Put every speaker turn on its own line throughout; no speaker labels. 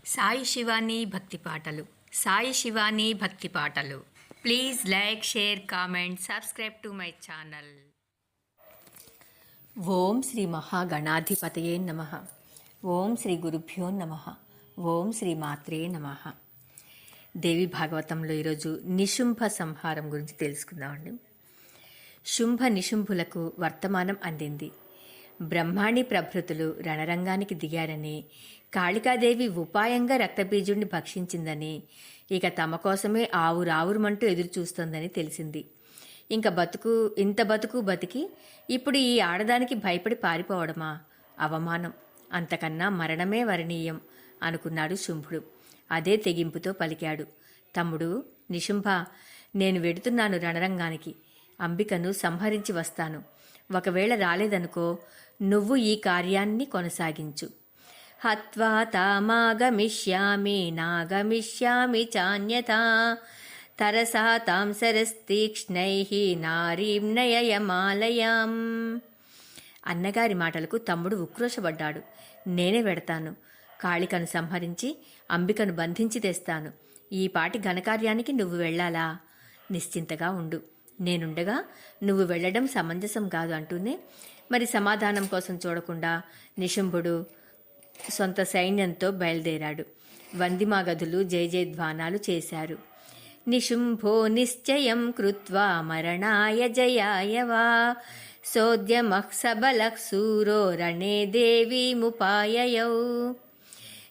సాయి శివాని భక్తి పాటలు. సాయి శివాని భక్తి పాటలు. Please like, share, comment, subscribe to my channel. ఓం శ్రీ మహాగణాధిపతయే నమః. ఓం శ్రీ గురుభ్యో నమః. ఓం శ్రీ మాత్రే నమః. దేవి భాగవతంలో ఈరోజు నిశుంభ సంహారం గురించి తెలుసుకుందామండి. శుంభ నిశుంభులకు వర్తమానం అందింది. బ్రహ్మాణి ప్రభృతులు రణరంగానికి దిగారని, కాళికాదేవి ఉపాయంగా రక్తబీజుడిని భక్షించిందని, ఇక తమ కోసమే ఆవురావురుమంటూ ఎదురు చూస్తోందని తెలిసింది. ఇంత బతుకు బతికి ఇప్పుడు ఈ ఆడదానికి భయపడి పారిపోవడమా? అవమానం, అంతకన్నా మరణమే వరణీయం అనుకున్నాడు శుంభుడు. అదే తెగింపుతో పలికాడు. తమ్ముడు నిశుంభ, నేను వెడుతున్నాను రణరంగానికి. అంబికను సంహరించి వస్తాను. ఒకవేళ రాలేదనుకో, నువ్వు ఈ కార్యాన్ని కొనసాగించు. హత్వా తామాగమిష్యామి నాగమిష్యామి చాన్యతా తరసా తాం సరస్తీక్ష్ణైః నారీం నయయమాలయాం. అన్నగారి మాటలకు తమ్ముడు ఉక్రోషపడ్డాడు. నేనే వెడతాను. కాళికను సంహరించి అంబికను బంధించి తెస్తాను. ఈ పాటి ఘనకార్యానికి నువ్వు వెళ్ళాలా? నిశ్చింతగా ఉండు. నేనుండగా నువ్వు వెళ్ళడం సమంజసం కాదు అంటూనే మరి సమాధానం కోసం చూడకుండా నిశుంభుడు సొంత సైన్యంతో బయలుదేరాడు. వందిమాగధులు జయజయధ్వానాలు చేశారు. నిశుంభో నిశ్చయం కృత్వా మరణాయ జయాయ వా సోద్యమః సబలః శూరో రణే దేవీముపాయయౌ.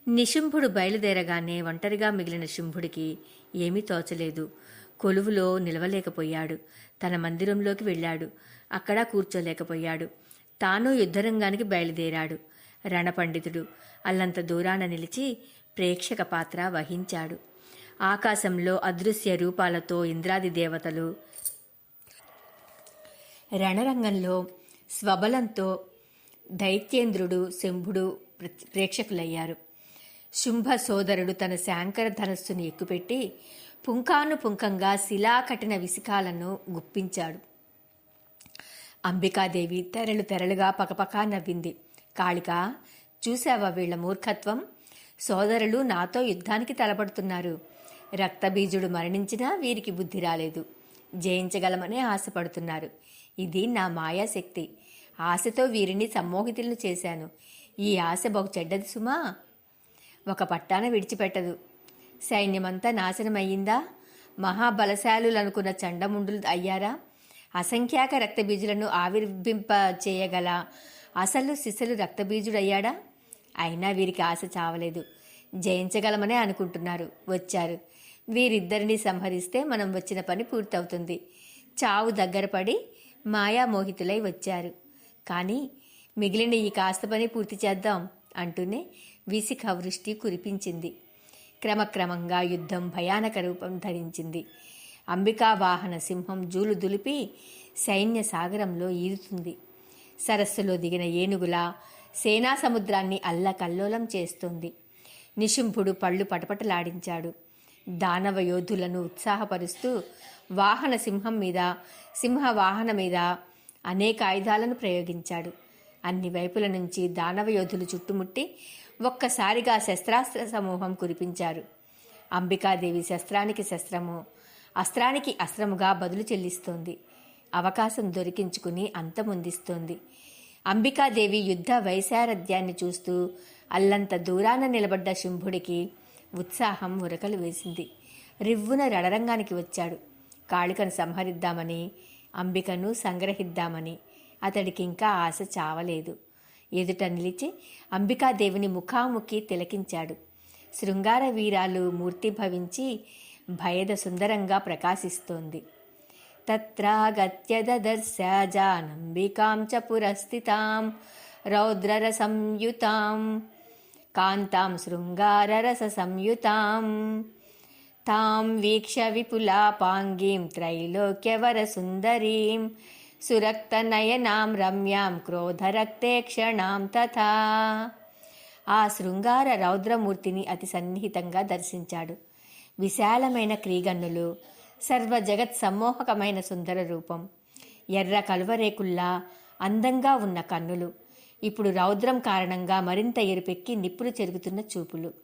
నిశుంభుడు బయలుదేరగానే ఒంటరిగా మిగిలిన శుంభుడికి ఏమీ తోచలేదు. కొలువులో నిలవలేకపోయాడు. తన మందిరంలోకి వెళ్ళాడు. అక్కడ కూర్చోలేకపోయాడు. తాను యుద్ధరంగానికి బయలుదేరాడు. రణపండితుడు అల్లంత దూరాన నిలిచి ప్రేక్షక పాత్ర వహించాడు. ఆకాశంలో అదృశ్య రూపాలతో ఇంద్రాది దేవతలు, రణరంగంలో స్వబలంతో దైత్యేంద్రుడు, శంభుడు ప్రేక్షకులయ్యారు. శుంభ సోదరుడు తన శాంకర ధనస్సును ఎక్కుపెట్టి పుంఖానుపుంఖంగా శిలాకఠిన విశిఖాలను గుప్పించాడు. అంబికాదేవి తెరలుగా పకపకా నవ్వింది. కాళికా, చూశావా వీళ్ల మూర్ఖత్వం? సోదరులు నాతో యుద్ధానికి తలపడుతున్నారు. రక్తబీజుడు మరణించినా వీరికి బుద్ధి రాలేదు. జయించగలమనే ఆశపడుతున్నారు. ఇది నా మాయాశక్తి. ఆశతో వీరిని సమ్మోహితులను చేశాను. ఈ ఆశ బహు చెడ్డది సుమా. ఒక పట్టాన విడిచిపెట్టదు. సైన్యమంతా నాశనమయ్యిందా? మహాబలశాలులనుకున్న చండముండులు అయ్యారా? అసంఖ్యాక రక్తబీజులను ఆవిర్భింప చేయగల అసలు సిసలు రక్తబీజుడయ్యాడా? అయినా వీరికి ఆశ చావలేదు. జయించగలమనే అనుకుంటున్నారు. వచ్చారు. వీరిద్దరిని సంహరిస్తే మనం వచ్చిన పని పూర్తవుతుంది. చావు దగ్గర పడి మాయామోహితులై వచ్చారు. కానీ మిగిలిన ఈ కాస్త పని పూర్తి చేద్దాం అంటూనే విశిఖ వృష్టి కురిపించింది. క్రమక్రమంగా యుద్ధం భయానక రూపం ధరించింది. అంబికా వాహన సింహం జూలు దులిపి సైన్య సాగరంలో ఈదుతుంది. సరస్సులో దిగిన ఏనుగులా సేనా సముద్రాన్ని అల్లకల్లోలం చేస్తోంది. నిశుంభుడు పళ్ళు పటపటలాడించాడు. దానవ యోధులను ఉత్సాహపరుస్తూ వాహన సింహవాహన మీద అనేక ఆయుధాలను ప్రయోగించాడు. అన్ని వైపుల నుంచి దానవ యోధులు చుట్టుముట్టి ఒక్కసారిగా శస్త్రాస్త్ర సమూహం కురిపించారు. అంబికాదేవి శస్త్రానికి శస్త్రము, అస్త్రానికి అస్త్రముగా బదులు చెల్లిస్తోంది. అవకాశం దొరికించుకుని అంతమొందిస్తోంది. అంబికాదేవి యుద్ధ వైశారథ్యాన్ని చూస్తూ అల్లంత దూరాన నిలబడ్డ శుంభుడికి ఉత్సాహం ఉరకలు వేసింది. రివ్వున రణరంగానికి వచ్చాడు. కాళికను సంహరిద్దామని, అంబికను సంగ్రహిద్దామని అతడికి ఇంకా ఆశ చావలేదు. ఎదుట నిలిచి అంబికాదేవిని ముఖాముఖి తిలకించాడు. శృంగార వీరాలు మూర్తిభవించి భయద సుందరంగా ప్రకాశిస్తోంది. తత్రాగత్య దదర్శ జానంబికాం చ పురస్థితాం రౌద్రర సంయుతాం కాంతాం శృంగారరస సంయుతాం తాం వీక్ష విపులాపాంగీం త్రైలోక్యవర సుందరీం సురక్తనయనాం రమ్యాం క్రోధరక్తే క్షణాం తథా. ఆ శృంగార రౌద్రమూర్తిని అతి సన్నిహితంగా దర్శించాడు. విశాలమైన క్రీగన్నులు, సర్వజగత్ సమ్మోహకమైన సుందర రూపం, ఎర్ర కలువరేకుల్లా అందంగా ఉన్న కన్నులు, ఇప్పుడు రౌద్రం కారణంగా మరింత ఎరుపెక్కి నిప్పులు చెరుగుతున్న చూపులు.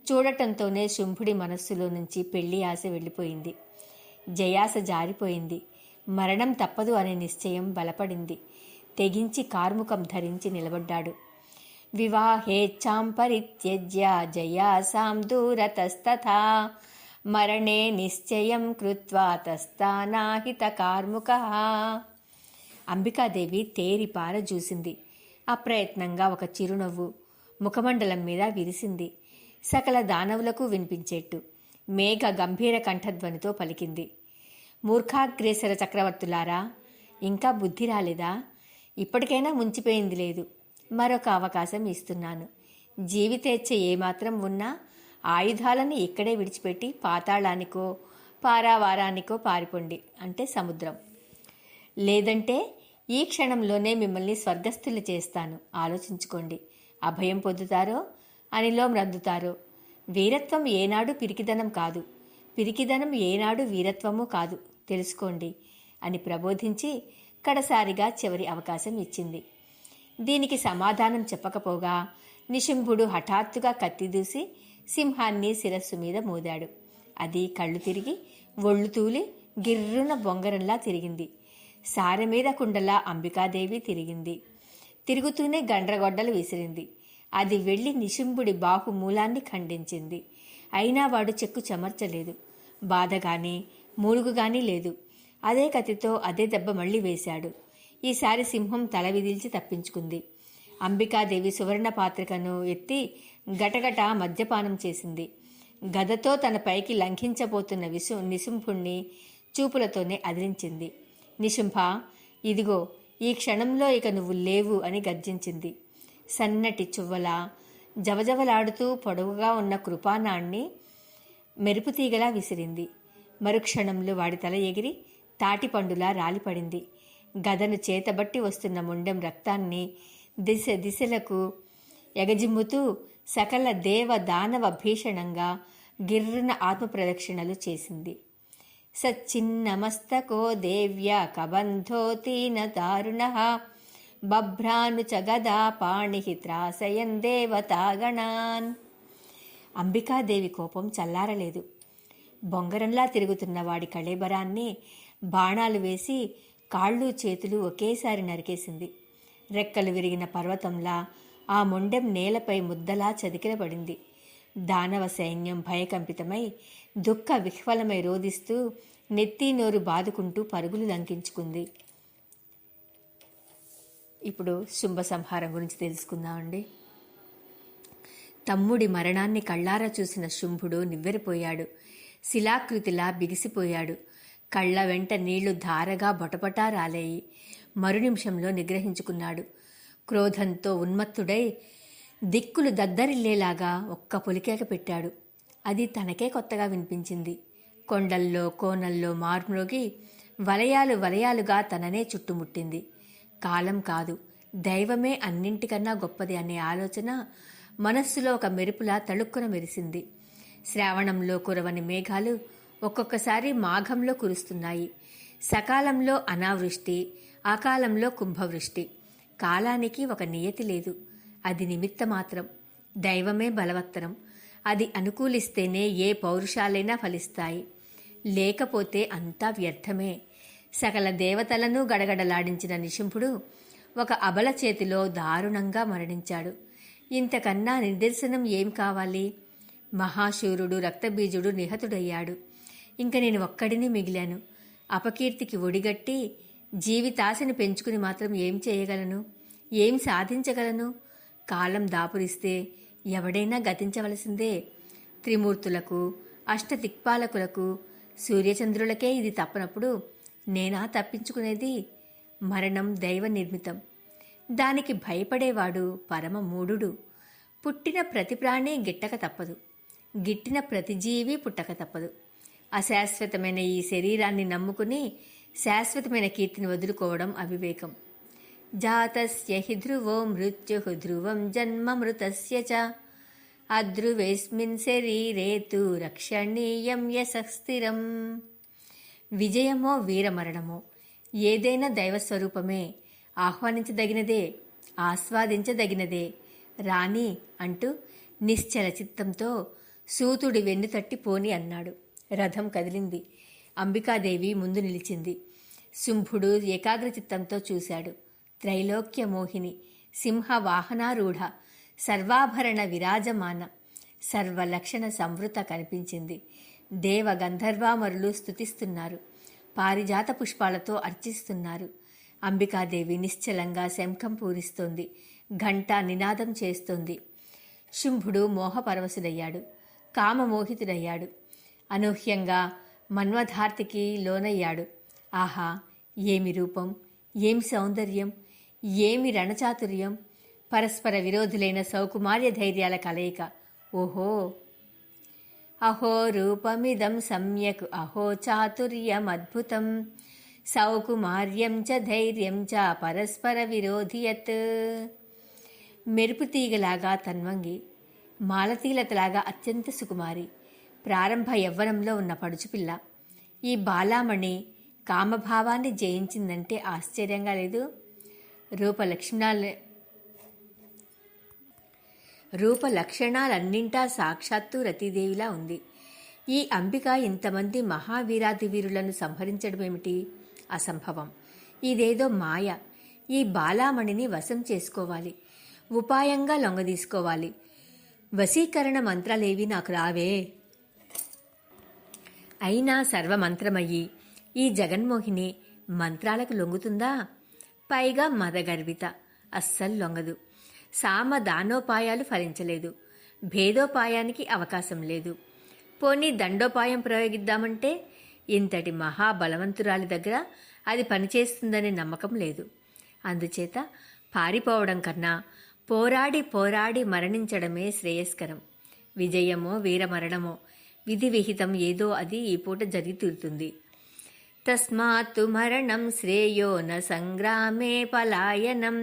చూడటంతోనే శుంభుడి మనస్సులో నుంచి పెళ్లి ఆశ వెళ్ళిపోయింది. జయాస జారిపోయింది. మరణం తప్పదు అనే నిశ్చయం బలపడింది. తెగించి కార్ముకం ధరించి నిలబడ్డాడు. వివాహేచ్ఛాం పరిత్యజ్య జయాసాం దూరతస్తథా మరణే నిశ్చయం కృత్వా తస్థానాహిత కార్ముకః. అంబికాదేవి తేరిపార చూసింది. అప్రయత్నంగా ఒక చిరునవ్వు ముఖమండలం మీద విరిసింది. సకల దానవులకు వినిపించేట్టు మేఘ గంభీర కంఠధ్వనితో పలికింది. మూర్ఖాగ్రేసర చక్రవర్తులారా, ఇంకా బుద్ధి రాలేదా? ఇప్పటికైనా ముంచిపోయింది లేదు. మరొక అవకాశం ఇస్తున్నాను. జీవితేచ్ఛ ఏమాత్రం ఉన్నా ఆయుధాలను ఇక్కడే విడిచిపెట్టి పాతాళానికో పారావారానికో పారిపోండి, అంటే సముద్రం. లేదంటే ఈ క్షణంలోనే మిమ్మల్ని స్వర్గస్థులు చేస్తాను. ఆలోచించుకోండి. అభయం పొందుతారో అనిలో మ్రద్దుతారో. వీరత్వం ఏనాడు పిరికిదనం కాదు, పిరికిదనం ఏనాడు వీరత్వము కాదు, తెలుసుకోండి అని ప్రబోధించి కడసారిగా చివరి అవకాశం ఇచ్చింది. దీనికి సమాధానం చెప్పకపోగా నిశుంభుడు హఠాత్తుగా కత్తిదూసి సింహాన్ని శిరస్సు మీద మోదాడు. అది కళ్ళు తిరిగి ఒళ్ళు తూలి గిర్రున బొంగరంలా తిరిగింది. సారె మీద కుండలా అంబికాదేవి తిరిగింది. తిరుగుతూనే గండ్రగొడ్డలు విసిరింది. అది వెళ్లి నిశుంభుడి బాహుమూలాన్ని ఖండించింది. అయినా వాడు చెక్కు చెమర్చలేదు. బాధగాని మూలుగుగాని లేదు. అదే కత్తితో అదే దెబ్బ మళ్లీ వేశాడు. ఈసారి సింహం తల విదిల్చి తప్పించుకుంది. అంబికాదేవి సువర్ణ పాత్రికను ఎత్తి గటగట మద్యపానం చేసింది. గదతో తన పైకి లంఘించబోతున్న నిశుంభుణ్ణి చూపులతోనే అదిలించింది. నిశుంభ, ఇదిగో ఈ క్షణంలో ఇక నువ్వు లేవు అని గర్జించింది. సన్నటి చువ్వల జవజవలాడుతూ పొడవుగా ఉన్న కృపానాణ్ణి మెరుపుతీగలా విసిరింది. మరుక్షణంలో వాడి తల ఎగిరి తాటిపండులా రాలిపడింది. గదను చేతబట్టి వస్తున్న ముండెం రక్తాన్ని దిశ దిశలకు ఎగజిమ్ముతూ సకల దేవ దానవ భీషణంగా గిర్రున ఆత్మప్రదక్షిణలు చేసింది. సచ్చిన్నమస్తకో దేవ్య కబంధోతీన దారుణః బభ్రాను చ గదా పాణి త్రాసయన్ దేవతాగణాన్. అంబికాదేవి కోపం చల్లారలేదు. బొంగరంలా తిరుగుతున్న వాడి కళేబరాన్ని బాణాలు వేసి కాళ్ళు చేతులు ఒకేసారి నరికేసింది. రెక్కలు విరిగిన పర్వతంలా ఆ మొండెం నేలపై ముద్దలా చతికిలబడింది. దానవ సైన్యం భయకంపితమై దుఃఖ విహ్వలమై రోదిస్తూ నెత్తి నోరు బాదుకుంటూ పరుగులు లంకించుకుంది. ఇప్పుడు శుంభ సంహారం గురించి తెలుసుకుందామండి. తమ్ముడి మరణాన్ని కళ్ళారా చూసిన శుంభుడు నివ్వెరపోయాడు. శిలాకృతిలా బిగిసిపోయాడు. కళ్ళ వెంట నీళ్లు ధారగా బొటబొటా రాలేయి. మరునిమిషంలో నిగ్రహించుకున్నాడు. క్రోధంతో ఉన్మత్తుడై దిక్కులు దద్దరిల్లేలాగా ఒక్క పొలికేక పెట్టాడు. అది తనకే కొత్తగా వినిపించింది. కొండల్లో కోనల్లో మార్మ్రోగి వలయాలు వలయాలుగా తననే చుట్టుముట్టింది. కాలం కాదు, దైవమే అన్నింటికన్నా గొప్పది అనే ఆలోచన మనస్సులో ఒక మెరుపులా తళుక్కున మెరిసింది. శ్రావణంలో కురవని మేఘాలు ఒక్కొక్కసారి మాఘంలో కురుస్తున్నాయి. సకాలంలో అనావృష్టి, అకాలంలో కుంభవృష్టి. కాలానికి ఒక నియతి లేదు. అది నిమిత్త మాత్రం. దైవమే బలవత్తరం. అది అనుకూలిస్తేనే ఏ పౌరుషాలైనా ఫలిస్తాయి. లేకపోతే అంతా వ్యర్థమే. సకల దేవతలను గడగడలాడించిన నిశుంభుడు ఒక అబల చేతిలో దారుణంగా మరణించాడు. ఇంతకన్నా నిదర్శనం ఏం కావాలి? మహాశూరుడు రక్తబీజుడు నిహతుడయ్యాడు. ఇంక నేను ఒక్కడిని మిగిలాను. అపకీర్తికి ఒడిగట్టి జీవితాశని పెంచుకుని మాత్రం ఏం చేయగలను? ఏం సాధించగలను? కాలం దాపురిస్తే ఎవడైనా గతించవలసిందే. త్రిమూర్తులకు, అష్టదిక్పాలకులకు, సూర్యచంద్రులకే ఇది తప్పనప్పుడు నేనా తప్పించుకునేది? మరణం దైవ నిర్మితం. దానికి భయపడేవాడు పరమ మూఢుడు. పుట్టిన ప్రతి ప్రాణి గిట్టక తప్పదు. గిట్టిన ప్రతి జీవి పుట్టక తప్పదు. అశాశ్వతమైన ఈ శరీరాన్ని నమ్ముకుని శాశ్వతమైన కీర్తిని వదులుకోవడం అవివేకం. జాతస్య హి ధ్రువో మృత్యుః ధ్రువం జన్మ మృతస్య చ అధ్రువేస్మిన్ శరీరే తు రక్షణీయం యశఃస్థిరం. విజయమో వీరమరణమో ఏదైనా దైవస్వరూపమే. ఆహ్వానించదగినదే, ఆస్వాదించదగినదే. రాణి అంటూ నిశ్చల చిత్తంతో సూతుడి వెన్ను తట్టి పోని అన్నాడు. రథం కదిలింది. అంబికాదేవి ముందు నిలిచింది. శుంభుడు ఏకాగ్రచిత్తంతో చూశాడు. త్రైలోక్య మోహిని, సింహ వాహనారూఢ, సర్వాభరణ విరాజమాన, సర్వలక్షణ సంవృత కనిపించింది. దేవ గంధర్వామరులు స్తుతిస్తున్నారు. పారిజాత పుష్పాలతో అర్చిస్తున్నారు. అంబికాదేవి నిశ్చలంగా శంఖం పూరిస్తోంది. ఘంట నినాదం చేస్తోంది. శుంభుడు మోహపరవశుడయ్యాడు. కామమోహితుడయ్యాడు. అనూహ్యంగా మన్మధార్తికి లోనయ్యాడు. ఆహా, ఏమి రూపం, ఏమి సౌందర్యం, ఏమి రణచాతుర్యం! పరస్పర విరోధులైన సౌకుమార్య ధైర్యాల కలయిక. ఓహో! అహో రూపమిదం సమ్యక్, అహో చాతుర్యమద్భుతం, సౌకుమార్యం చ ధైర్యం చ పరస్పర విరోధియత్. మెరుపు తీగలాగా తన్వంగి, మాలతీలతలాగా అత్యంత సుకుమారి, ప్రారంభ యవ్వనంలో ఉన్న పడుచుపిల్ల. ఈ బాలామణి కామభావాన్ని జయించిందంటే ఆశ్చర్యంగా లేదు. రూపలక్షణాలన్నింటా సాక్షాత్తు రతీదేవిలా ఉంది. ఈ అంబిక ఇంతమంది మహావీరాధివీరులను సంహరించడమేమిటి? అసంభవం. ఇదేదో మాయ. ఈ బాలామణిని వశం చేసుకోవాలి, ఉపాయంగా లొంగదీసుకోవాలి. వశీకరణ మంత్రాలేవి నాకు రావే. అయినా సర్వమంత్రమయ్యి ఈ జగన్మోహిని మంత్రాలకు లొంగుతుందా? పైగా మదగర్విత, అస్సలు లొంగదు. సామదానోపాయాలు ఫలించలేదు. భేదోపాయానికి అవకాశం లేదు. పోనీ దండోపాయం ప్రయోగిద్దామంటే ఇంతటి మహాబలవంతురాలి దగ్గర అది పనిచేస్తుందనే నమ్మకం లేదు. అందుచేత పారిపోవడం కన్నా పోరాడి పోరాడి మరణించడమే శ్రేయస్కరం. విజయమో వీరమరణమో విధి విహితం ఏదో అది ఈ పూట జరిగి తీరుతుంది. తస్మాత్తు మరణం శ్రేయో న సంగ్రామే పలాయనం,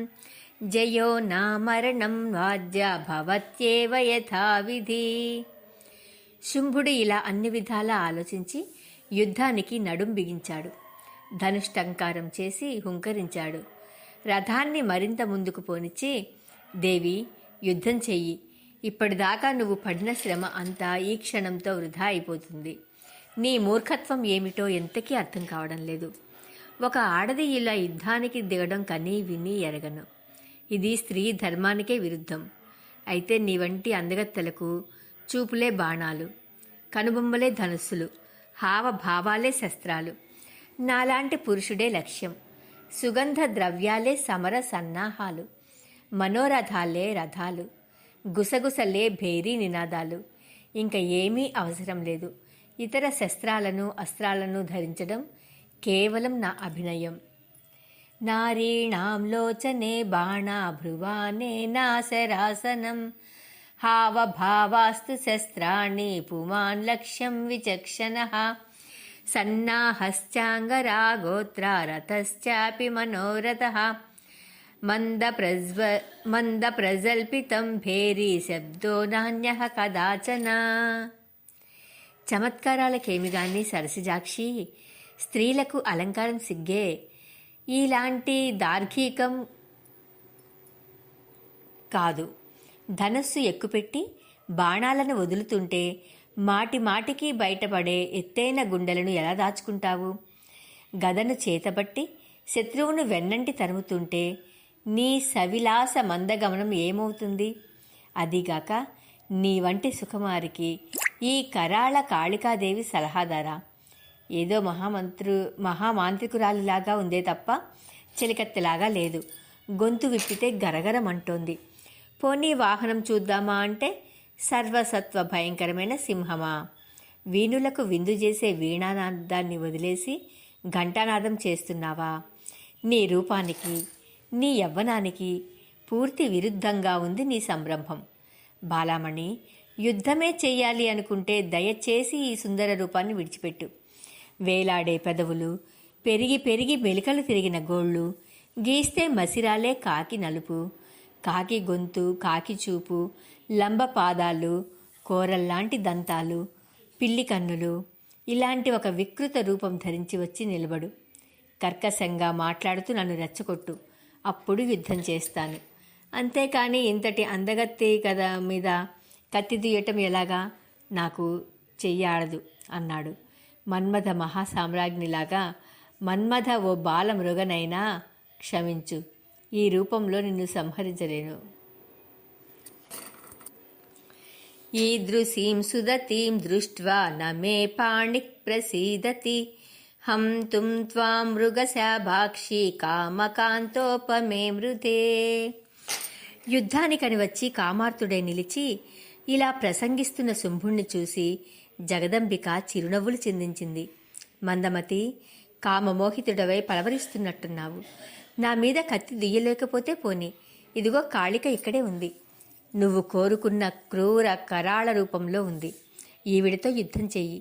జయో నా మరణం వాద్య భవత్యేవ యథావిధి. శుంభుడు ఇలా అన్ని విధాలా ఆలోచించి యుద్ధానికి నడుం బిగించాడు. ధనుష్టంకారం చేసి హుంకరించాడు. రథాన్ని మరింత ముందుకు పోనిచ్చి, దేవి, యుద్ధం చెయ్యి. ఇప్పటిదాకా నువ్వు పడిన శ్రమ అంతా ఈ క్షణంతో వృధా అయిపోతుంది. నీ మూర్ఖత్వం ఏమిటో ఎంతకీ అర్థం కావడం లేదు. ఒక ఆడది ఇలా యుద్ధానికి దిగడం కనీ విని ఎరగను. ఇది స్త్రీ ధర్మానికే విరుద్ధం. అయితే నీ వంటి అందగత్తెలకు చూపులే బాణాలు, కనుబొమ్మలే ధనుస్సులు, హావభావాలే శస్త్రాలు. నాలాంటి పురుషుడే లక్ష్యం. సుగంధ ద్రవ్యాలే సమర సన్నాహాలు, మనోరథాలే రథాలు, గుసగుసలే భేరీ నినాదాలు. ఇంకా ఏమీ అవసరం లేదు. ఇతర శస్త్రాలను అస్త్రాలను ధరించడం కేవలం నా అభినయం. నారీణాం లోచనే బాణాభ్రువానే నాశరాసనం, హావభావాస్తు శస్త్రాణి పుమాన్ లక్ష్యం విచక్షణః, సన్నాహశ్చాంగరాగోత్రా రథశ్చాపి మనోరథః, మందప్రజల్పితం భేరీ శబ్దో నాన్యః కదాచన. చమత్కారాలకేమి గాని సరసిజాక్షి, స్త్రీలకు అలంకారం సిగ్గే. ఇలాంటి దార్ఘికం కాదు. ధనస్సు ఎక్కుపెట్టి బాణాలను వదులుతుంటే మాటి మాటికి బయటపడే ఎత్తైన గుండెలను ఎలా దాచుకుంటావు? గదను చేతబట్టి శత్రువును వెన్నంటి తరుముతుంటే నీ సవిలాస మందగమనం ఏమవుతుంది? అదిగాక నీ వంటి సుకుమారికి ఈ కరాళ కాళికాదేవి సలహాదారా? ఏదో మహామాంత్రికురాలిలాగా ఉందే తప్ప చెలికత్తెలాగా లేదు. గొంతు విప్పితే గరగరమంటోంది. పోనీ వాహనం చూద్దామా అంటే సర్వసత్వ భయంకరమైన సింహమా? వీణులకు విందు చేసే వీణానాదాన్ని వదిలేసి ఘంటానాదం చేస్తున్నావా? నీ రూపానికి, నీ యవ్వనానికి పూర్తి విరుద్ధంగా ఉంది నీ సంరంభం. బాలామణి, యుద్ధమే చెయ్యాలి అనుకుంటే దయచేసి ఈ సుందర రూపాన్ని విడిచిపెట్టు. వేలాడే పెదవులు, పెరిగి పెరిగి మెలికలు తిరిగిన గోళ్ళు, గీస్తే మసిరాలే కాకి నలుపు, కాకి గొంతు, కాకి చూపు, లంబ పాదాలు, కోరల్లాంటి దంతాలు, పిల్లి కన్నులు, ఇలాంటి ఒక వికృత రూపం ధరించి వచ్చి నిలబడు. కర్కశంగా మాట్లాడుతూ నన్ను రెచ్చగొట్టు. అప్పుడు యుద్ధం చేస్తాను. అంతేకాని ఇంతటి అందగత్తి కథ మీద కత్తి దుయ్యటం ఎలాగా? నాకు చెయ్యాడదు అన్నాడు. మన్మథ మహాసామ్రాజ్ఞిలాగా, మన్మథ ఓ బాల మృగనైనా క్షమించు, ఈ రూపంలో నిన్ను సంహరించలేను. ఈదృశీం సుదతీం దృష్ట్వా నమే పాణి ప్రసీదతి హంతుం త్వాం మృగశాభాక్షి కామకాంతోపమే మృతే. యుద్ధానికని వచ్చి కామార్తుడై నిలిచి ఇలా ప్రసంగిస్తున్న శుంభుణ్ణి చూసి జగదంబిక చిరునవ్వులు చిందించింది. మందమతి, కామమోహితుడవై పలవరిస్తున్నట్టున్నావు. నా మీద కత్తి దుయ్యలేకపోతే పోని, ఇదిగో కాళిక ఇక్కడే ఉంది. నువ్వు కోరుకున్న క్రూర కరాళ రూపంలో ఉంది. ఈవిడితో యుద్ధం చెయ్యి.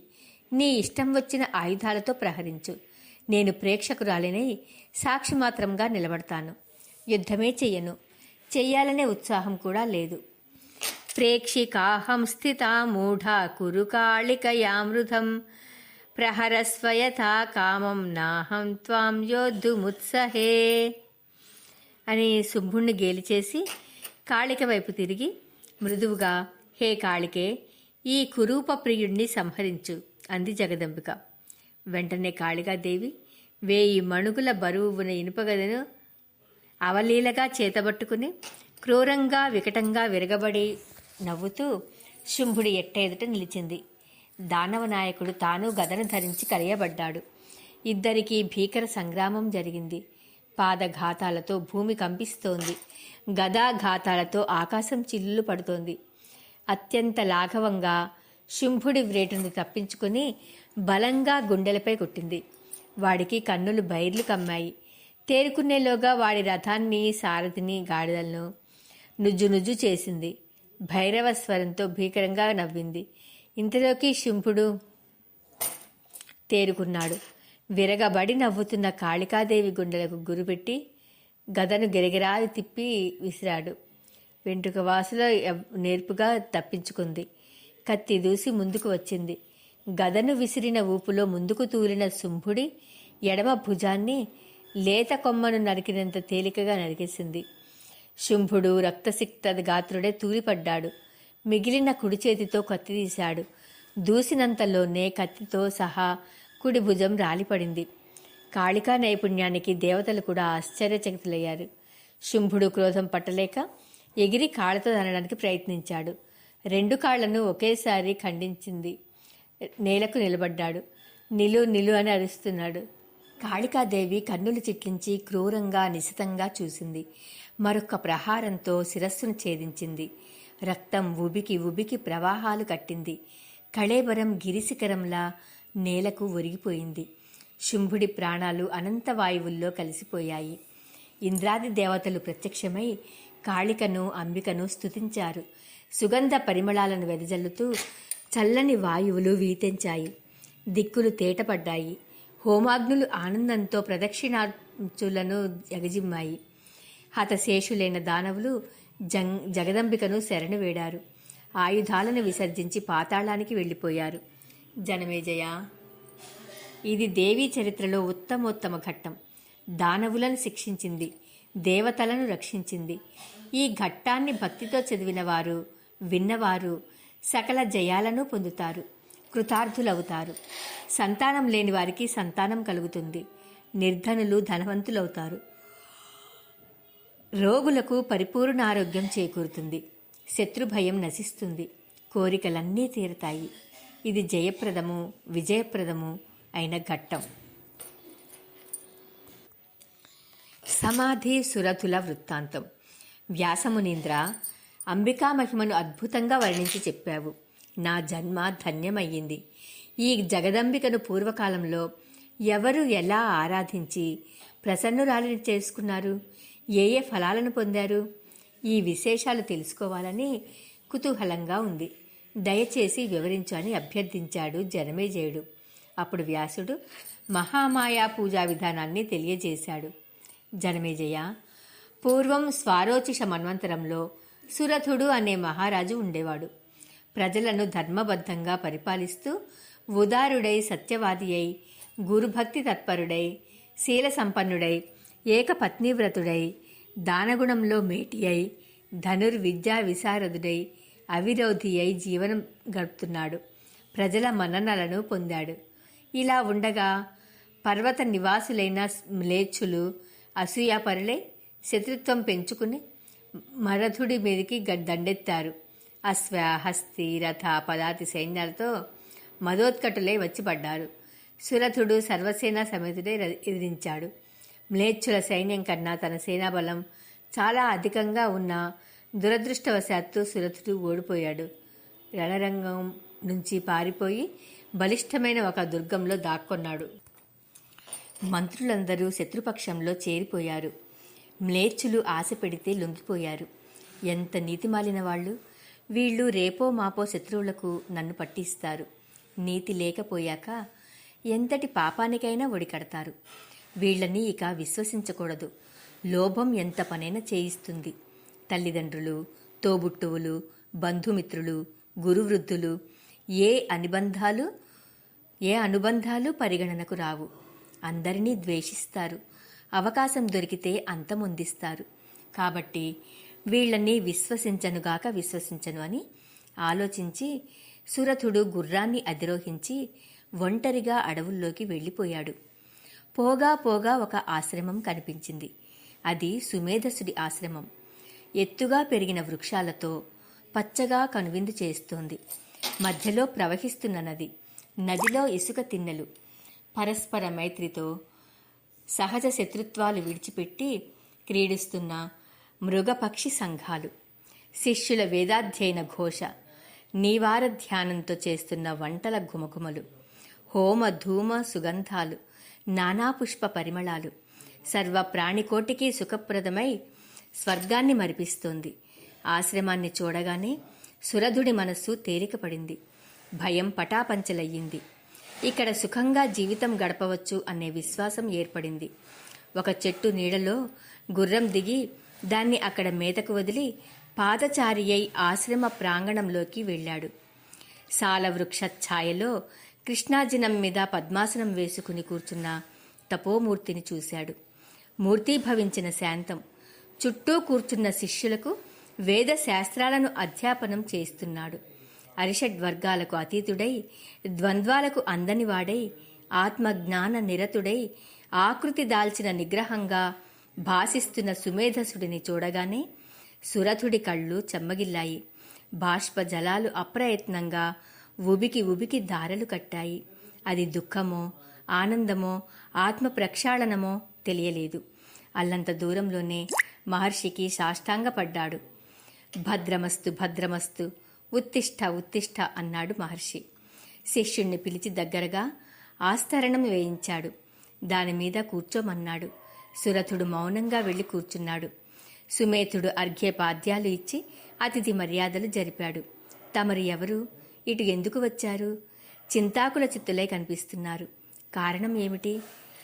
నీ ఇష్టం వచ్చిన ఆయుధాలతో ప్రహరించు. నేను ప్రేక్షకురాలినై సాక్షి మాత్రంగా నిలబడతాను. యుద్ధమే చెయ్యను. చెయ్యాలనే ఉత్సాహం కూడా లేదు. ప్రేక్షికాహం స్థితా మూఢా కురు కాళికయామృతం ప్రహరస్వయథా కామం నాహం త్వాం యోద్ధుముత్సహే అని శుంభుణ్ణి గేలిచేసి కాళిక వైపు తిరిగి మృదువుగా, హే కాళికే, ఈ కురూప ప్రియుణ్ణి సంహరించు అంది జగదంబిక. వెంటనే కాళికాదేవి 1000 మణుగుల బరువున ఇనుపగదను అవలీలగా చేతబట్టుకుని క్రూరంగా వికటంగా విరగబడి నవ్వుతూ శుంభుడి ఎట్టెదుట నిలిచింది. దానవ నాయకుడు తాను గదను ధరించి కలియబడ్డాడు. ఇద్దరికీ భీకర సంగ్రామం జరిగింది. పాదఘాతాలతో భూమి కంపిస్తోంది. గదాఘాతాలతో ఆకాశం చిల్లు పడుతోంది. అత్యంత లాఘవంగా శుంభుడి వ్రేటును తప్పించుకుని బలంగా గుండెలపై కొట్టింది. వాడికి కన్నులు బైర్లు కమ్మాయి. తేరుకునేలోగా వాడి రథాన్ని, సారథిని, గాడిదలను నుజ్జు నుజ్జు చేసింది. భైరవ స్వరంతో భీకరంగా నవ్వింది. ఇంతలోకి శుంభుడు తేరుకున్నాడు. విరగబడి నవ్వుతున్న కాళికాదేవి గుండెలకు గురిపెట్టి గదను గిరగిరాలు తిప్పి విసిరాడు. వెంట్రుక వాసులో నేర్పుగా తప్పించుకుంది. కత్తి దూసి ముందుకు వచ్చింది. గదను విసిరిన ఊపులో ముందుకు తూలిన శుంభుడి ఎడమ భుజాన్ని లేత కొమ్మను నరికినంత తేలికగా నరికేసింది. శుంభుడు రక్తసిక్త గాత్రుడే తూలిపడ్డాడు. మిగిలిన కుడి చేతితో కత్తి తీశాడు. దూసినంతలోనే కత్తితో సహా కుడి భుజం రాలిపడింది. కాళికా నైపుణ్యానికి దేవతలు కూడా ఆశ్చర్యచకితులయ్యారు. శుంభుడు క్రోధం పట్టలేక ఎగిరి కాళ్ళతో తనడానికి ప్రయత్నించాడు. 2 కాళ్లను ఒకేసారి ఖండించింది. నేలకు నిలబడ్డాడు. నిలు నిలు అని అరుస్తున్నాడు. కాళికాదేవి కన్నులు చిట్లించి క్రూరంగా నిశితంగా చూసింది. మరొక్క ప్రహారంతో శిరస్సును ఛేదించింది. రక్తం ఉబికి ఉబికి ప్రవాహాలు కట్టింది. కళేబరం గిరిశిఖరంలా నేలకు ఒరిగిపోయింది. శుంభుడి ప్రాణాలు అనంత వాయువుల్లో కలిసిపోయాయి. ఇంద్రాది దేవతలు ప్రత్యక్షమై కాళికను, అంబికను స్తుతించారు. సుగంధ పరిమళాలను వెదజల్లుతూ చల్లని వాయువులు వీతెంచాయి. దిక్కులు తేటపడ్డాయి. హోమాగ్నులు ఆనందంతో ప్రదక్షిణాచులను ఎగజిమ్మాయి. హతశేషులైన దానవులు జగదంబికను శరణు వేడారు. ఆయుధాలను విసర్జించి పాతాళానికి వెళ్ళిపోయారు. జనమేజయ, ఇది దేవీ చరిత్రలో ఉత్తమోత్తమ ఘట్టం. దానవులను శిక్షించింది, దేవతలను రక్షించింది. ఈ ఘట్టాన్ని భక్తితో చదివినవారు, విన్నవారు సకల జయాలను పొందుతారు, కృతార్థులవుతారు. సంతానం లేని వారికి సంతానం కలుగుతుంది. నిర్ధనులు ధనవంతులవుతారు. రోగులకు పరిపూర్ణ ఆరోగ్యం చేకూరుతుంది. శత్రుభయం నశిస్తుంది. కోరికలన్నీ తీరతాయి. ఇది జయప్రదము, విజయప్రదము అయిన ఘట్టం. సమాధి సురథుల వృత్తాంతం. వ్యాసమునీంద్ర, అంబికా మహిమను అద్భుతంగా వర్ణించి చెప్పావు. నా జన్మ ధన్యమయ్యింది. ఈ జగదంబికను పూర్వకాలంలో ఎవరు ఎలా ఆరాధించి ప్రసన్నురాలిని చేసుకున్నారు, ఏ ఏ ఫలాలను పొందారు, ఈ విశేషాలు తెలుసుకోవాలని కుతూహలంగా ఉంది. దయచేసి వివరించు అని అభ్యర్థించాడు జనమేజయుడు. అప్పుడు వ్యాసుడు మహామాయా పూజా విధానాన్ని తెలియజేశాడు. జనమేజయ, పూర్వం స్వారోచిష మన్వంతరంలో సురథుడు అనే మహారాజు ఉండేవాడు. ప్రజలను ధర్మబద్ధంగా పరిపాలిస్తూ ఉదారుడై, సత్యవాది అయి, గురుభక్తి తత్పరుడై, శీల సంపన్నుడై, ఏకపత్నీవ్రతుడై, దానగుణంలో మేటి అయి, ధనుర్విద్యా విశారదుడై, అవిరోధి అయి జీవనం గడుపుతున్నాడు. ప్రజల మన్ననలను పొందాడు. ఇలా ఉండగా పర్వత నివాసులైన మ్లేచ్ఛులు అసూయాపరులై శత్రుత్వం పెంచుకుని మరధుడి మీదికి దండెత్తారు. అశ్వ, హస్తి, రథ, పదాతి సైన్యాలతో మదోత్కటులై వచ్చి పడ్డారు. సురథుడు సర్వసేనా సమేతుడై ఎదిరించాడు. మ్లేచ్ఛుల సైన్యం కన్నా తన సేనాబలం చాలా అధికంగా ఉన్న దురదృష్టవశాత్తు సురథుడు ఓడిపోయాడు. రణరంగం నుంచి పారిపోయి బలిష్టమైన ఒక దుర్గంలో దాక్కొన్నాడు. మంత్రులందరూ శత్రుపక్షంలో చేరిపోయారు. మ్లేచ్ఛులు ఆశ పెడితే లొంగిపోయారు. ఎంత నీతిమాలిన వాళ్ళు! వీళ్ళు రేపో మాపో శత్రువులకు నన్ను పట్టిస్తారు. నీతి లేకపోయాక ఎంతటి పాపానికైనా ఒడికడతారు. వీళ్ళని ఇక విశ్వసించకూడదు. లోభం ఎంత పనైనా చేయిస్తుంది. తల్లిదండ్రులు, తోబుట్టువులు, బంధుమిత్రులు, గురువృద్ధులు ఏ అనుబంధాలు పరిగణనకు రావు. అందరినీ ద్వేషిస్తారు. అవకాశం దొరికితే అంతమొందిస్తారు. కాబట్టి వీళ్ళని విశ్వసించను అని ఆలోచించి సురథుడు గుర్రాన్ని అధిరోహించి ఒంటరిగా అడవుల్లోకి వెళ్ళిపోయాడు. పోగా పోగా ఒక ఆశ్రమం కనిపించింది. అది సుమేధసుడి ఆశ్రమం. ఎత్తుగా పెరిగిన వృక్షాలతో పచ్చగా కనువిందు చేస్తోంది. మధ్యలో ప్రవహిస్తున్న నదిలో ఇసుక తిన్నెలు పరస్పర మైత్రితో సహజ శత్రుత్వాలు విడిచిపెట్టి క్రీడిస్తున్న మృగపక్షి సంఘాలు, శిష్యుల వేదాధ్యయన ఘోష, నీవార ధ్యానంతో చేస్తున్న వంటల ఘుమఘుమలు, హోమ ధూమ సుగంధాలు, నానా పుష్ప పరిమళాలు సర్వ ప్రాణికోటికి సుఖప్రదమై స్వర్గాన్ని మరిపిస్తోంది. ఆశ్రమాన్ని చూడగానే సురధుడి మనస్సు తేలికపడింది. భయం పటాపంచలయ్యింది. ఇక్కడ సుఖంగా జీవితం గడపవచ్చు అనే విశ్వాసం ఏర్పడింది. ఒక చెట్టు నీడలో గుర్రం దిగి దాన్ని అక్కడ మేతకు వదిలి పాదచారి అయి ఆశ్రమ ప్రాంగణంలోకి వెళ్ళాడు. సాలవృక్ష ఛాయలో కృష్ణాజినం మీద పద్మాసనం వేసుకుని కూర్చున్న తపోమూర్తిని చూశాడు. మూర్తీభవించిన శాంతం చుట్టూ కూర్చున్న శిష్యులకు వేద శాస్త్రాలను అధ్యాపనం చేస్తున్నాడు. అరిషడ్వర్గాలకు అతీతుడై ద్వంద్వాలకు అందనివాడై ఆత్మజ్ఞాన నిరతుడై ఆకృతి దాల్చిన నిగ్రహంగా భాసిస్తున్న సుమేధసుడిని చూడగానే సురథుడి కళ్ళు చెమ్మగిల్లాయి. బాష్ప జలాలు అప్రయత్నంగా ఉబికి ధారలు కట్టాయి. అది దుఃఖమో ఆనందమో ఆత్మ ప్రక్షాళనమో తెలియలేదు. అల్లంత దూరంలోనే మహర్షికి సాష్టాంగపడ్డాడు. భద్రమస్తు భద్రమస్తు, ఉత్తిష్ట ఉత్తిష్ట అన్నాడు మహర్షి. శిష్యుణ్ణి పిలిచి దగ్గరగా ఆస్తరణం వేయించాడు. దానిమీద కూర్చోమన్నాడు. సురథుడు మౌనంగా వెళ్లి కూర్చున్నాడు. సుమేధుడు అర్ఘ్యపాద్యాలు ఇచ్చి అతిథి మర్యాదలు జరిపాడు. తమరు ఎవరు? ఇటు ఎందుకు వచ్చారు? చింతాకుల చిత్తులై కనిపిస్తున్నారు. కారణం ఏమిటి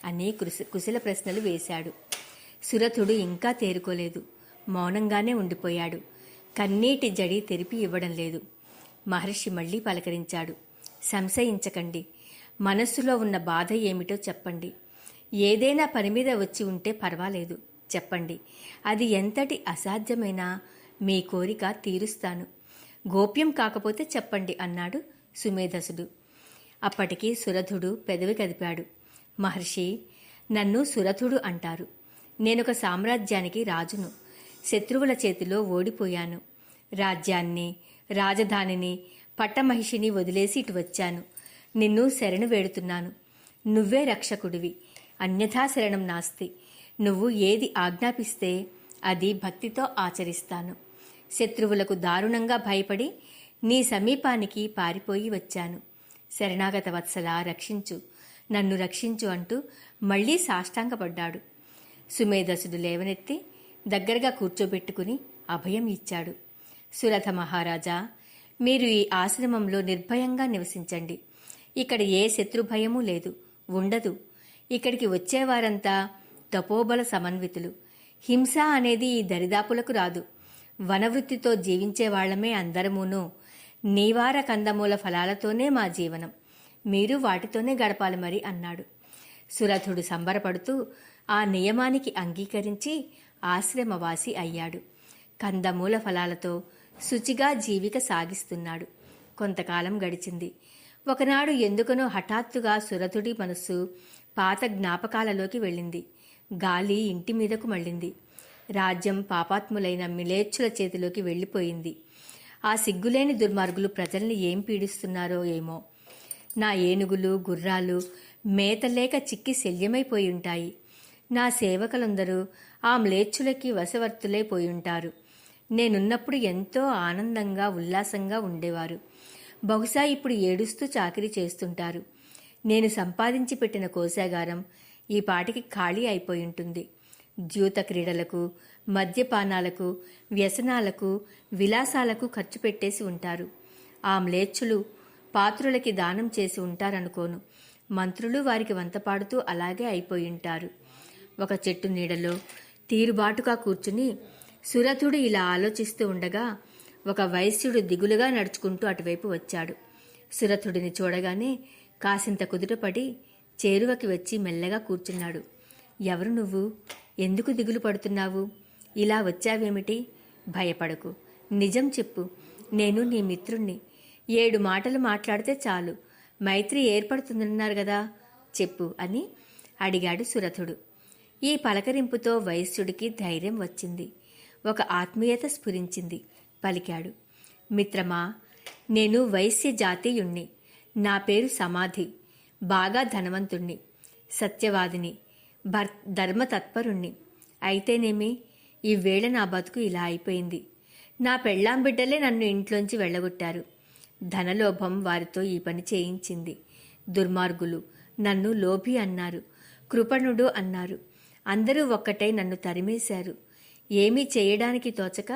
అని కుశల ప్రశ్నలు వేశాడు. సురథుడు ఇంకా తేరుకోలేదు. మౌనంగానే ఉండిపోయాడు. కన్నీటి జడి తెరిపి ఇవ్వడం లేదు. మహర్షి మళ్లీ పలకరించాడు. సంశయించకండి. మనస్సులో ఉన్న బాధ ఏమిటో చెప్పండి. ఏదైనా పని మీద వచ్చి ఉంటే పర్వాలేదు, చెప్పండి. అది ఎంతటి అసాధ్యమైనా మీ కోరిక తీరుస్తాను. గోప్యం కాకపోతే చెప్పండి అన్నాడు సుమేధసుడు. అప్పటికి సురథుడు పెదవి కదిపాడు. మహర్షి, నన్ను సురథుడు అంటారు. నేనొక సామ్రాజ్యానికి రాజును. శత్రువుల చేతిలో ఓడిపోయాను. రాజ్యాన్ని, రాజధానిని, పట్టమహిషిని వదిలేసి ఇటు వచ్చాను. నిన్ను శరణు వేడుతున్నాను. నువ్వే రక్షకుడివి. అన్యథా శరణం నాస్తి. నువ్వు ఏది ఆజ్ఞాపిస్తే అది భక్తితో ఆచరిస్తాను. శత్రువులకు దారుణంగా భయపడి నీ సమీపానికి పారిపోయి వచ్చాను. శరణాగత వత్సల, రక్షించు, నన్ను రక్షించు అంటూ మళ్లీ సాష్టాంగపడ్డాడు. సుమేధసుడు లేవనెత్తి దగ్గరగా కూర్చోబెట్టుకుని అభయం ఇచ్చాడు. సురథ మహారాజా, మీరు ఈ ఆశ్రమంలో నిర్భయంగా నివసించండి. ఇక్కడ ఏ శత్రుభయమూ లేదు, ఉండదు. ఇక్కడికి వచ్చేవారంతా తపోబల సమన్వితులు. హింస అనేది ఈ దరిదాపులకు రాదు. వనవృత్తితో జీవించేవాళ్లమే అందరమూను. నీవార కందమూల ఫలాలతోనే మా జీవనం. మీరు వాటితోనే గడపాలి మరి అన్నాడు. సురథుడు సంబరపడుతూ ఆ నియమానికి అంగీకరించి ఆశ్రమవాసి అయ్యాడు. కందమూల ఫలాలతో శుచిగా జీవిక సాగిస్తున్నాడు. కొంతకాలం గడిచింది. ఒకనాడు ఎందుకనో హఠాత్తుగా సురథుడి మనస్సు పాత జ్ఞాపకాలలోకి వెళ్ళింది. గాలి ఇంటి మీదకు మళ్ళింది. రాజ్యం పాపాత్ములైన మిలేచ్చుల చేతిలోకి వెళ్ళిపోయింది. ఆ సిగ్గులేని దుర్మార్గులు ప్రజల్ని ఏం పీడిస్తున్నారో ఏమో. నా ఏనుగులు గుర్రాలు మేతలేక చిక్కి శల్యమైపోయి ఉంటాయి. నా సేవకులందరూ ఆ మ్లేచ్చులకి వశవర్తులైపోయుంటారు. నేనున్నప్పుడు ఎంతో ఆనందంగా ఉల్లాసంగా ఉండేవారు. బహుశా ఇప్పుడు ఏడుస్తూ చాకిరీ చేస్తుంటారు. నేను సంపాదించి పెట్టిన కోశాగారం ఈ పాటికి ఖాళీ అయిపోయింటుంది. ద్యూత క్రీడలకు, మద్యపానాలకు, వ్యసనాలకు, విలాసాలకు ఖర్చు పెట్టేసి ఉంటారు. ఆ మ్లేచ్చులు పాత్రులకి దానం చేసి ఉంటారనుకోను. మంత్రులు వారికి వంతపాడుతూ అలాగే అయిపోయింటారు. ఒక చెట్టు నీడలో తీరుబాటుగా కూర్చుని సురథుడు ఇలా ఆలోచిస్తూ ఉండగా ఒక వైశ్యుడు దిగులుగా నడుచుకుంటూ అటువైపు వచ్చాడు. సురథుడిని చూడగానే కాసింత కుదుటపడి చేరువకి వచ్చి మెల్లగా కూర్చున్నాడు. ఎవరు నువ్వు? ఎందుకు దిగులు పడుతున్నావు? ఇలా వచ్చావేమిటి? భయపడకు, నిజం చెప్పు. నేను నీ మిత్రుణ్ణి. 7 మాటలు మాట్లాడితే చాలు, మైత్రి ఏర్పడుతుందన్నారు కదా, చెప్పు అని అడిగాడు సురథుడు. ఈ పలకరింపుతో వైశ్యుడికి ధైర్యం వచ్చింది. ఒక ఆత్మీయత స్ఫురించింది. పలికాడు, మిత్రమా, నేను వైశ్య జాతీయుణ్ణి. నా పేరు సమాధి. బాగా ధనవంతుణ్ణి, సత్యవాదిని, ధర్మతత్పరుణ్ణి. అయితేనేమి, ఈ వేళ నా బతుకు ఇలా అయిపోయింది. నా పెళ్ళాం బిడ్డలే నన్ను ఇంట్లోంచి వెళ్ళగొట్టారు. ధనలోభం వారితో ఈ పని చేయించింది. దుర్మార్గులు నన్ను లోభి అన్నారు, కృపణుడు అన్నారు. అందరూ ఒక్కటై నన్ను తరిమేశారు. ఏమీ చేయడానికి తోచక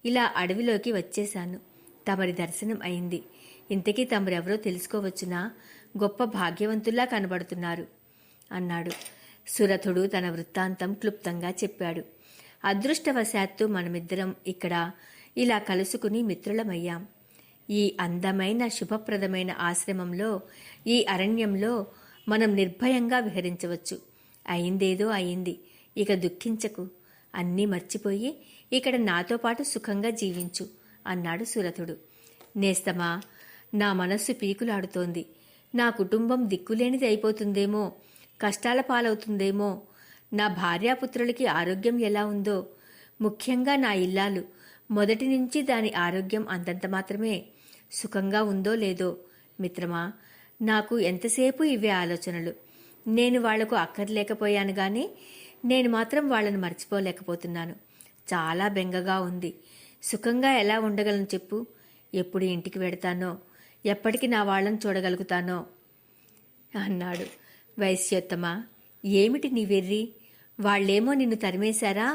ఇలా అడవిలోకి వచ్చేశాను. తమరి దర్శనం అయింది. ఇంతకీ తమరెవరో తెలుసుకోవచ్చునా? గొప్ప భాగ్యవంతుల్లా కనబడుతున్నారు అన్నాడు. సురథుడు తన వృత్తాంతం క్లుప్తంగా చెప్పాడు. అదృష్టవశాత్తు మనమిద్దరం ఇక్కడ ఇలా కలుసుకుని మిత్రులమయ్యాం. ఈ అందమైన శుభప్రదమైన ఆశ్రమంలో, ఈ అరణ్యంలో మనం నిర్భయంగా విహరించవచ్చు. అయిందేదో అయింది, ఇక దుఃఖించకు. అన్నీ మర్చిపోయి ఇక్కడ నాతో పాటు సుఖంగా జీవించు అన్నాడు సురథుడు. నేస్తమా, నా మనస్సు పీకులాడుతోంది. నా కుటుంబం దిక్కులేనిది అయిపోతుందేమో, కష్టాల పాలవుతుందేమో. నా భార్యాపుత్రులకి ఆరోగ్యం ఎలా ఉందో, ముఖ్యంగా నా ఇల్లాలు మొదటి నుంచి దాని ఆరోగ్యం అంతంత మాత్రమే. సుఖంగా ఉందో లేదో. మిత్రమా, నాకు ఎంతసేపు ఇవే ఆలోచనలు. నేను వాళ్లకు అక్కర్లేకపోయాను గాని నేను మాత్రం వాళ్లను మర్చిపోలేకపోతున్నాను. చాలా బెంగగా ఉంది. సుఖంగా ఎలా ఉండగలను చెప్పు? ఎప్పుడు ఇంటికి వెడతానో, ఎప్పటికి నా వాళ్ళని చూడగలుగుతానో అన్నాడు. వైశ్యోత్తమ, ఏమిటి నీ వెర్రి? వాళ్లేమో నిన్ను తరిమేశారా?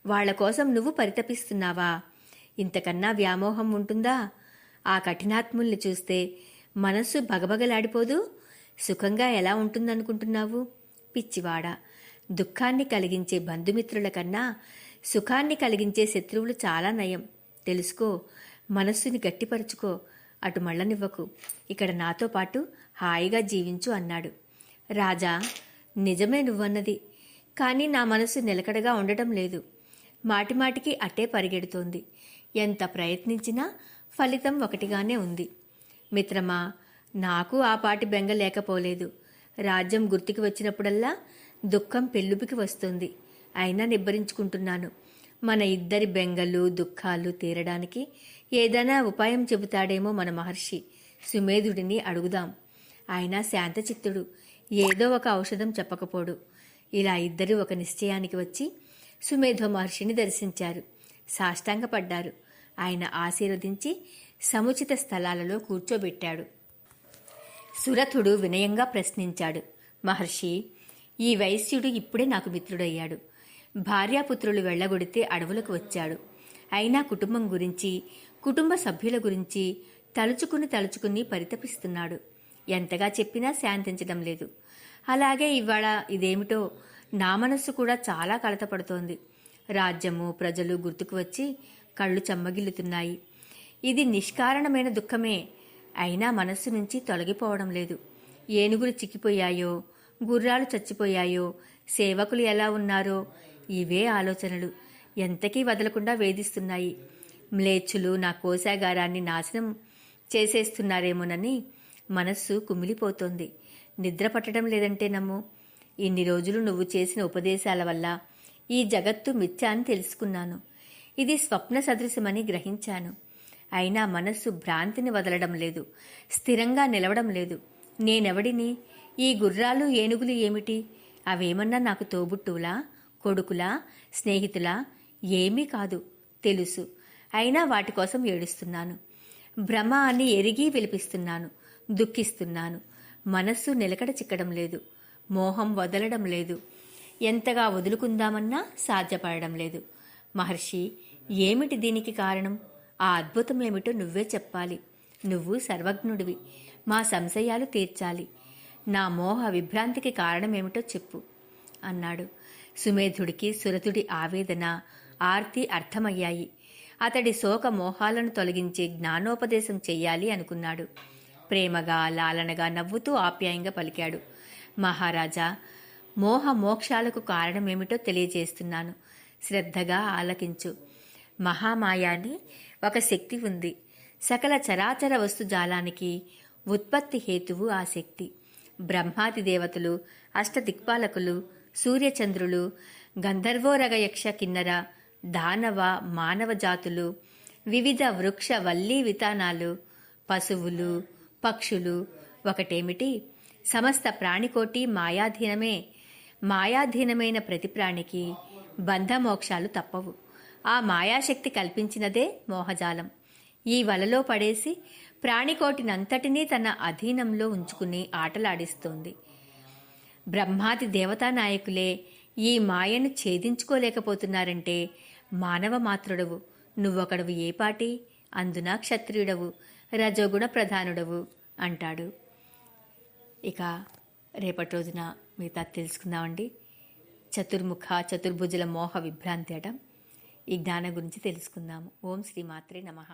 వాళ్ల కోసం నువ్వు పరితపిస్తున్నావా? ఇంతకన్నా వ్యామోహం ఉంటుందా? ఆ కఠినాత్ముల్ని చూస్తే మనస్సు బగబగలాడిపోదు? సుఖంగా ఎలా ఉంటుందనుకుంటున్నావు? పిచ్చివాడా, దుఃఖాన్ని కలిగించే బంధుమిత్రుల కన్నా సుఖాన్ని కలిగించే శత్రువులు చాలా నయం. తెలుసుకో, మనస్సుని గట్టిపరుచుకో, అటు మళ్ళనివ్వకు. ఇక్కడ నాతో పాటు హాయిగా జీవించు అన్నాడు. రాజా, నిజమే నువ్వన్నది. కానీ నా మనసు నిలకడగా ఉండటం లేదు. మాటిమాటికి అట్టే పరిగెడుతోంది. ఎంత ప్రయత్నించినా ఫలితం ఒకటిగానే ఉంది. మిత్రమా, నాకు ఆ పాటి బెంగ లేకపోలేదు. రాజ్యం గుర్తుకి వచ్చినప్పుడల్లా దుఃఖం పెళ్ళుబికి వస్తుంది. అయినా నిబ్బరించుకుంటున్నాను. మన ఇద్దరి బెంగలు దుఃఖాలు తీరడానికి ఏదైనా ఉపాయం చెబుతాడేమో మన మహర్షి సుమేధుడిని అడుగుదాం. ఆయన శాంతచిత్తుడు, ఏదో ఒక ఔషధం చెప్పకపోడు. ఇలా ఇద్దరు ఒక నిశ్చయానికి వచ్చి సుమేధో మహర్షిని దర్శించారు. సాష్టాంగపడ్డారు. ఆయన ఆశీర్వదించి సముచిత స్థలాలలో కూర్చోబెట్టాడు. సురథుడు వినయంగా ప్రశ్నించాడు. మహర్షి, ఈ వైశ్యుడు ఇప్పుడే నాకు మిత్రుడయ్యాడు. భార్యాపుత్రులు వెళ్లగొడితే అడవులకు వచ్చాడు. అయినా కుటుంబం గురించి, కుటుంబ సభ్యుల గురించి తలుచుకుని పరితపిస్తున్నాడు. ఎంతగా చెప్పినా శాంతించడం లేదు. అలాగే ఇవాళ ఇదేమిటో నా మనస్సు కూడా చాలా కలతపడుతోంది. రాజ్యము, ప్రజలు గుర్తుకు వచ్చి కళ్ళు చెమ్మగిల్లుతున్నాయి. ఇది నిష్కారణమైన దుఃఖమే, అయినా మనస్సు నుంచి తొలగిపోవడం లేదు. ఏనుగులు చిక్కిపోయాయో, గుర్రాలు చచ్చిపోయాయో, సేవకులు ఎలా ఉన్నారో, ఇవే ఆలోచనలు ఎంతకీ వదలకుండా వేధిస్తున్నాయి. మ్లేచ్చులు నా కోశాగారాన్ని నాశనం చేసేస్తున్నారేమోనని మనస్సు కుమిలిపోతోంది. నిద్ర పట్టడం లేదంటే నమ్ము. ఇన్ని రోజులు నువ్వు చేసిన ఉపదేశాల వల్ల ఈ జగత్తు మిథ్య అని తెలుసుకున్నాను. ఇది స్వప్న సదృశమని గ్రహించాను. అయినా మనస్సు భ్రాంతిని వదలడం లేదు, స్థిరంగా నిలవడం లేదు. నేనెవడిని? ఈ గుర్రాలు ఏనుగులు ఏమిటి? అవేమన్నా నాకు తోబుట్టువులా, కొడుకులా, స్నేహితులా? ఏమీ కాదు, తెలుసు. అయినా వాటి కోసం ఏడుస్తున్నాను. భ్రమ అని ఎరిగి విలిపిస్తున్నాను, దుఃఖిస్తున్నాను. మనస్సు నిలకడ చిక్కడం లేదు, మోహం వదలడం లేదు. ఎంతగా వదులుకుందామన్నా సాధ్యపడడం లేదు. మహర్షి, ఏమిటి దీనికి కారణం? ఆ అద్భుతం ఏమిటో నువ్వే చెప్పాలి. నువ్వు సర్వజ్ఞుడివి, మా సంశయాలు తీర్చాలి. నా మోహ విభ్రాంతికి కారణమేమిటో చెప్పు అన్నాడు. సుమేధుడికి సురతుడి ఆవేదన, ఆర్తి అర్థమయ్యాయి. అతడి శోక మోహాలను తొలగించి జ్ఞానోపదేశం చెయ్యాలి అనుకున్నాడు. ప్రేమగా, లాలనగా, నవ్వుతూ ఆప్యాయంగా పలికాడు. మహారాజా, మోహ మోక్షాలకు కారణమేమిటో తెలియజేస్తున్నాను. శ్రద్ధగా ఆలకించు. మహామాయాని ఒక శక్తి ఉంది. సకల చరాచర వస్తుజాలానికి ఉత్పత్తి హేతువు ఆ శక్తి. బ్రహ్మాది దేవతలు, అష్టదిక్పాలకులు, సూర్యచంద్రులు, గంధర్వోరగ యక్ష కిన్నర, దానవ మానవ జాతులు, వివిధ వృక్ష వల్లీ వితానాలు, పశువులు, పక్షులు ఒకటేమిటి, సమస్త ప్రాణికోటి మాయాధీనమే. మాయాధీనమైన ప్రతి ప్రాణికి బంధమోక్షాలు తప్పవు. ఆ మాయాశక్తి కల్పించినదే మోహజాలం. ఈ వలలో పడేసి ప్రాణికోటినంతటినీ తన అధీనంలో ఉంచుకుని ఆటలాడిస్తోంది. బ్రహ్మాది దేవతా నాయకులే ఈ మాయను ఛేదించుకోలేకపోతున్నారంటే మానవ మాత్రుడవు నువ్వొకడవు ఏపాటి? అందున క్షత్రియుడవు, రజోగుణ ప్రధానుడవు అంటాడు. ఇక రేపటి రోజున మిగతా తెలుసుకుందామండి. చతుర్ముఖ చతుర్భుజుల మోహ విభ్రాంతి అట. ఈ జ్ఞానం గురించి తెలుసుకుందాము. ఓం శ్రీ మాత్రే నమః.